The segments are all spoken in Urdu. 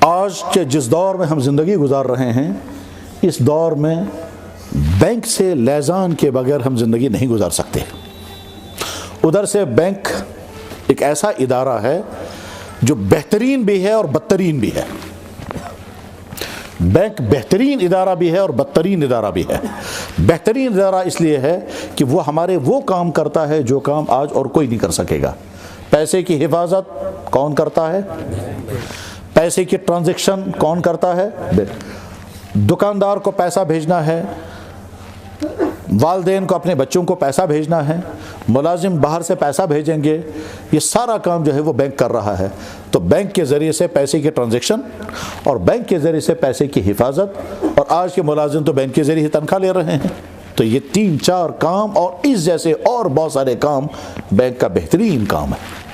آج کے جس دور میں ہم زندگی گزار رہے ہیں، اس دور میں بینک سے لیزان کے بغیر ہم زندگی نہیں گزار سکتے۔ ادھر سے بینک ایک ایسا ادارہ ہے جو بہترین بھی ہے اور بدترین بھی ہے۔ بینک بہترین ادارہ بھی ہے اور بدترین ادارہ بھی ہے۔ بہترین ادارہ اس لیے ہے کہ وہ ہمارے وہ کام کرتا ہے جو کام آج اور کوئی نہیں کر سکے گا۔ پیسے کی حفاظت کون کرتا ہے؟ پیسے کی ٹرانزیکشن کون کرتا ہے؟ دکاندار کو پیسہ بھیجنا ہے، والدین کو اپنے بچوں کو پیسہ بھیجنا ہے، ملازم باہر سے پیسہ بھیجیں گے، یہ سارا کام جو ہے وہ بینک کر رہا ہے۔ تو بینک کے ذریعے سے پیسے کی ٹرانزیکشن اور بینک کے ذریعے سے پیسے کی حفاظت، اور آج کے ملازم تو بینک کے ذریعے ہی تنخواہ لے رہے ہیں۔ تو یہ 3-4 کام اور اس جیسے اور بہت سارے کام بینک کا بہترین کام ہے،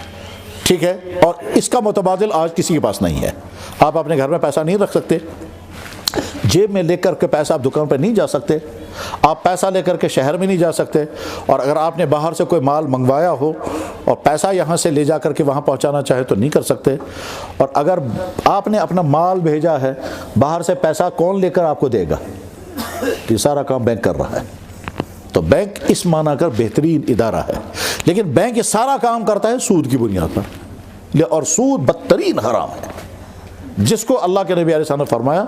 ٹھیک ہے؟ اور اس کا متبادل آج کسی کے پاس نہیں ہے۔ آپ اپنے گھر میں پیسہ نہیں رکھ سکتے، جیب میں لے کر کے پیسہ آپ دکان پہ نہیں جا سکتے، آپ پیسہ لے کر کے شہر میں نہیں جا سکتے، اور اگر آپ نے باہر سے کوئی مال منگوایا ہو اور پیسہ یہاں سے لے جا کر کے وہاں پہنچانا چاہے تو نہیں کر سکتے، اور اگر آپ نے اپنا مال بھیجا ہے باہر سے پیسہ کون لے کر آپ کو دے گا؟ یہ سارا کام بینک کر رہا ہے۔ تو بینک اس معنی کر بہترین ادارہ ہے، لیکن بینک یہ سارا کام کرتا ہے سود کی بنیاد پر، اور سود بدترین حرام ہے، جس کو اللہ کے نبی علیہ السلام نے فرمایا،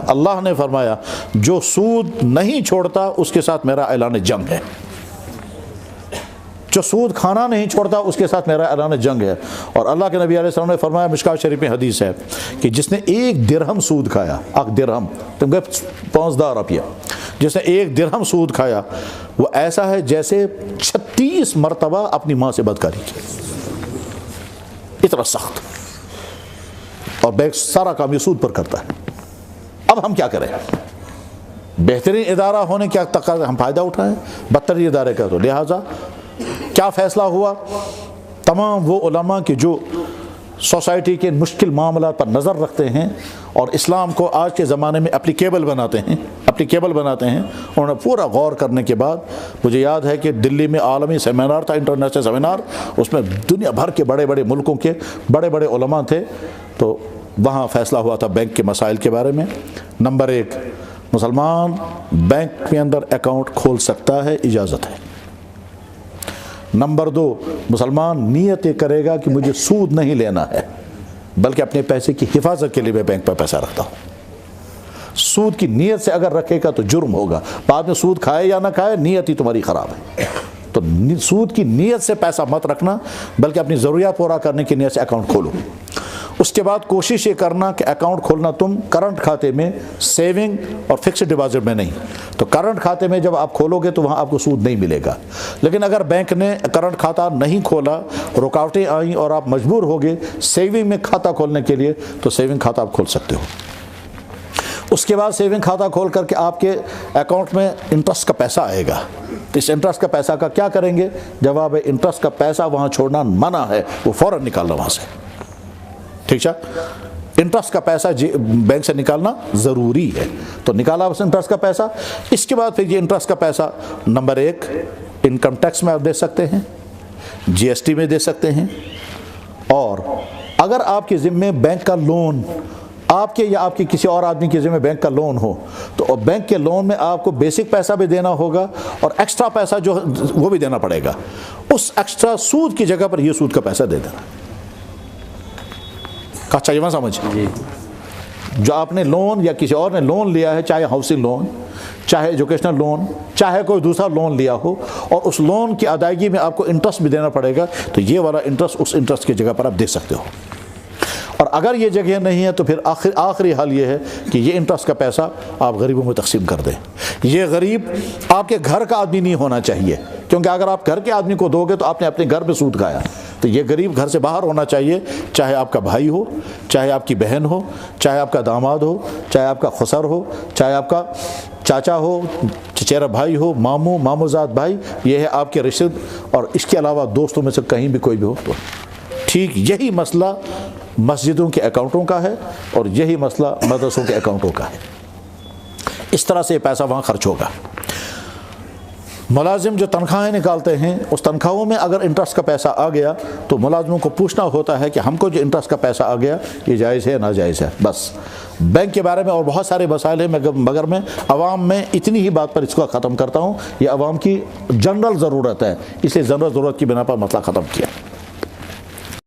اللہ نے فرمایا جو سود نہیں چھوڑتا اس کے ساتھ میرا اعلان جنگ ہے۔ جو سود کھانا نہیں چھوڑتا اس کے ساتھ میرا اعلان جنگ ہے۔ اور اللہ کے نبی علیہ السلام نے فرمایا، مشکوٰۃ شریف میں حدیث ہے کہ جس نے 1 درہم سود کھایا، 1 درہم تم گئے 15 روپیہ، جس نے 1 درہم سود کھایا، وہ ایسا ہے جیسے 36 مرتبہ اپنی ماں سے بدکاری کی، اتنا سخت۔ اور بینک سارا کام یہ سود پر کرتا ہے۔ اب ہم کیا کریں؟ بہترین ادارہ ہونے کیا تقاضا، ہم فائدہ اٹھائیں بدترین ادارے کا؟ تو لہٰذا کیا فیصلہ ہوا؟ تمام وہ علماء کے جو سوسائٹی کے مشکل معاملات پر نظر رکھتے ہیں اور اسلام کو آج کے زمانے میں اپلیکیبل بناتے ہیں، انہوں نے پورا غور کرنے کے بعد، مجھے یاد ہے کہ دلی میں عالمی سیمینار تھا، انٹرنیشنل سیمینار، اس میں دنیا بھر کے بڑے بڑے ملکوں کے بڑے بڑے علماء تھے، تو وہاں فیصلہ ہوا تھا بینک کے مسائل کے بارے میں۔ نمبر 1، مسلمان بینک کے اندر اکاؤنٹ کھول سکتا ہے، اجازت ہے۔ نمبر 2، مسلمان نیت کرے گا کہ مجھے سود نہیں لینا ہے، بلکہ اپنے پیسے کی حفاظت کے لیے میں بینک پر پیسہ رکھتا ہوں۔ سود کی نیت سے اگر رکھے گا تو جرم ہوگا، بعد میں سود کھائے یا نہ کھائے، نیت ہی تمہاری خراب ہے۔ تو سود کی نیت سے پیسہ مت رکھنا، بلکہ اپنی ضروریات پورا کرنے کی نیت سے اکاؤنٹ کھولو۔ اس کے بعد کوشش یہ کرنا کہ اکاؤنٹ کھولنا تم کرنٹ کھاتے میں، سیونگ اور فکسڈ ڈپازٹ میں نہیں۔ تو کرنٹ کھاتے میں جب آپ کھولو گے تو وہاں آپ کو سود نہیں ملے گا، لیکن اگر بینک نے کرنٹ کھاتا نہیں کھولا، رکاوٹیں آئیں اور آپ مجبور ہو گئے سیونگ میں کھاتا کھولنے کے لیے، تو سیونگ کھاتا آپ کھول سکتے ہو۔ اس کے بعد سیونگ کھاتا کھول کر کے آپ کے اکاؤنٹ میں انٹرسٹ کا پیسہ آئے گا۔ اس انٹرسٹ کا پیسہ کا کیا کریں گے؟ جواب ہے انٹرسٹ کا پیسہ وہاں چھوڑنا منع ہے، وہ فوراً نکالنا وہاں سے، ٹھیک ہے؟ انٹرسٹ کا پیسہ بینک سے نکالنا ضروری ہے، تو نکالا اس انٹرسٹ کا پیسہ۔ اس کے بعد پھر یہ انٹرسٹ کا پیسہ نمبر 1 انکم ٹیکس میں آپ دے سکتے ہیں، جی ایس ٹی میں دے سکتے ہیں، اور اگر آپ کے ذمے بینک کا لون، آپ کے یا آپ کے کسی اور آدمی کے ذمہ بینک کا لون ہو، تو بینک کے لون میں آپ کو بیسک پیسہ بھی دینا ہوگا اور ایکسٹرا پیسہ جو وہ بھی دینا پڑے گا۔ اس ایکسٹرا سود کی جگہ پر یہ سود کا پیسہ دے دینا۔ کہا یہ سمجھ، جو آپ نے لون یا کسی اور نے لون لیا ہے، چاہے ہاؤسنگ لون، چاہے ایجوکیشنل لون، چاہے کوئی دوسرا لون لیا ہو، اور اس لون کی ادائیگی میں آپ کو انٹرسٹ بھی دینا پڑے گا، تو یہ والا انٹرسٹ اس انٹرسٹ کی جگہ پر آپ دے سکتے ہو۔ اور اگر یہ جگہ نہیں ہے تو پھر آخری حل یہ ہے کہ یہ انٹرسٹ کا پیسہ آپ غریبوں میں تقسیم کر دیں۔ یہ غریب آپ کے گھر کا آدمی نہیں ہونا چاہیے، کیونکہ اگر آپ گھر کے آدمی کو دو گے تو آپ نے اپنے گھر پہ سود کھایا۔ تو یہ غریب گھر سے باہر ہونا چاہیے، چاہے آپ کا بھائی ہو، چاہے آپ کی بہن ہو، چاہے آپ کا داماد ہو، چاہے آپ کا خسر ہو، چاہے آپ کا چاچا ہو، چچیرا بھائی ہو، ماموں زاد بھائی، یہ ہے آپ کے رشتے، اور اس کے علاوہ دوستوں میں سے کہیں بھی کوئی بھی ہو تو ٹھیک۔ یہی مسئلہ مسجدوں کے اکاؤنٹوں کا ہے اور یہی مسئلہ مدرسوں کے اکاؤنٹوں کا ہے۔ اس طرح سے پیسہ وہاں خرچ ہوگا۔ ملازم جو تنخواہیں نکالتے ہیں اس تنخواہوں میں اگر انٹرسٹ کا پیسہ آ گیا تو ملازموں کو پوچھنا ہوتا ہے کہ ہم کو جو انٹرسٹ کا پیسہ آ گیا یہ جائز ہے ناجائز ہے. بس بینک کے بارے میں اور بہت سارے مسائل ہیں مگر میں عوام میں اتنی ہی بات پر اس کو ختم کرتا ہوں. یہ عوام کی جنرل ضرورت ہے، اس لیے جنرل ضرورت کی بنا پر مسئلہ ختم کیا.